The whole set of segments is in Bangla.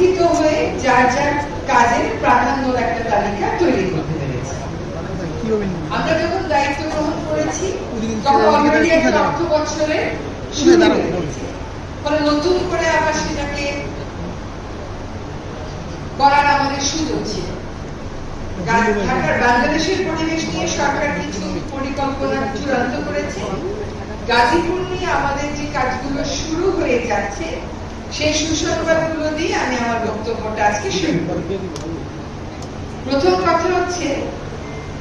লিখিত হয়ে যার যার কাজের প্রাধান্যর একটা তালিকা তৈরি করতে পেরেছি। আমরা যখন দায়িত্ব গ্রহণ করেছি তখন অলরেডি একটা অর্থ বছরের শুরু হয়ে গেছে। ফলে নতুন করে আবার সেটাকে করার আমাদের সুযোগ ছিল। ঢাকার বাংলাদেশের পরিবেশ নিয়ে সরকার কিছু পরিকল্পনা চূড়ান্ত করেছে। গাজীপুর নিয়ে আমাদের যে কাজগুলো শুরু হয়ে যাচ্ছে সেই সুসংবাদগুলো দিয়ে আমি আমার বক্তব্যটা আজকে শুরু করব। প্রথম কথা হচ্ছে,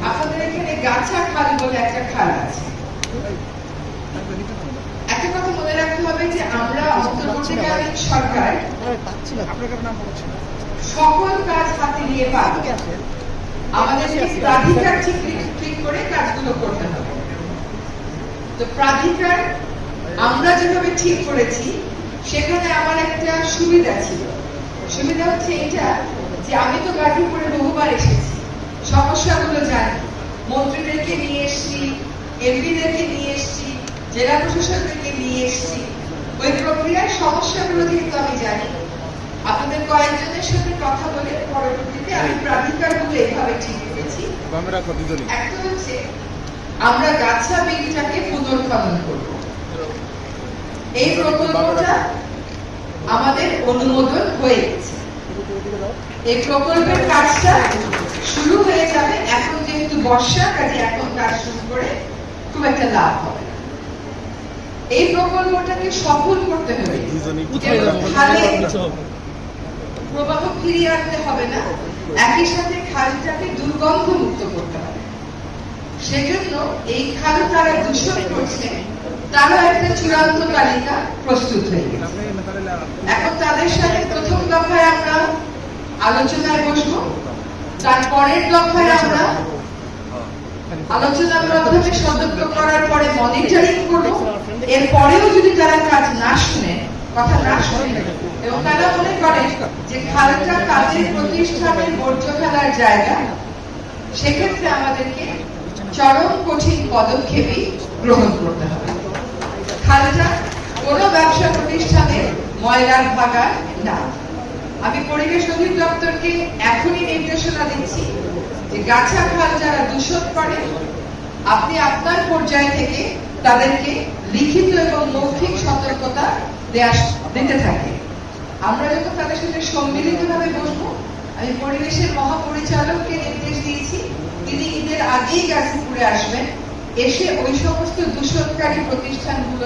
আপনাদের এখানে গাছা খাল বলে একটা খাল আছে। একটা কথা মনে রাখতে হবে যে আমরা অন্তর্বর্তীকালীন সরকার সকল কাজ হাতে নিয়ে পাবো। আমাদেরকে প্রাধিকার ঠিক করে কাজগুলো করতে হবে। তো প্রাধিকার আমরা যেভাবে ঠিক করেছি সেখানে আমার একটা সুবিধা ছিল। সুবিধা হচ্ছে এটা যে আমি তো গাজীপুরে বহুবার এসেছি, সমস্যাগুলো জানি, মন্ত্রীদেরকে নিয়ে এসেছি, এমপিদেরকে নিয়ে এসেছি, জেলা প্রশাসকদেরকে নিয়ে এসেছি। ওই প্রক্রিয়ার সমস্যাগুলো যেহেতু আমি জানি, আপনাদের কয়েকজনের সাথে কথা বলে পরবর্তীতে আমি প্রাধিকারগুলো এইভাবে ঠিক করেছি। একটা হচ্ছে আমরা গাছা বিলটাকে পুনর্খনন করব। এই প্রকল্পটা আমাদের অনুমোদন হয়ে গেছে। এই প্রকল্পের কাজটা শুরু হয়ে যাবে। এখন যেহেতু বর্ষা, কাজে এখন কাজ শুরু করে খুব একটা লাভ হবে না। এই প্রকল্পটাকে সফল করতে হবে, প্রবাহ ফিরিয়ে আনতে হবে না, একই সাথে খালটাকে দুর্গন্ধ মুক্ত করতে হবে। সেজন্য এই খাল তারা দূষণ করছে, তারও একটা চূড়ান্ত তালিকা প্রস্তুত হয়ে গেছে। এখন তাদের সাথে প্রথম দফায় আমরা আলোচনায় বসবো, তারপরের দফায় আমরা আলোচনার মাধ্যমে সতর্ক করার পরে মনিটরিং করব। এরপরেও যদি তারা কাজ না শুনে, কথা না শুনে, এবং তারা মনে করে যে খালটা তাদের প্রতিষ্ঠানের বর্জ্য ফেলার জায়গা, সেক্ষেত্রে আমাদেরকে চরম কঠিন পদক্ষেপই গ্রহণ করতে হবে। খালটা কোনো ব্যবসা প্রতিষ্ঠানের ময়লার ভাগার না। আমি পরিবেশ অধিদপ্তরকে এখনই নির্দেশনা দিচ্ছি যে গাছা খাল যারা দূষণ করে, আপনি আপনার পর্যায় থেকে তাদেরকে লিখিত এবং মৌখিক সতর্কতা দিতে থাকে। আমরা যখন তাদের সাথে সম্মিলিতভাবে বসবো, আমি পরিবেশের মহাপরিচালককে নির্দেশ দিয়েছি তিনি ঈদের আগেই গাজীপুরে আসবেন, এসে ওই সমস্ত দূষণকারী প্রতিষ্ঠানগুলোর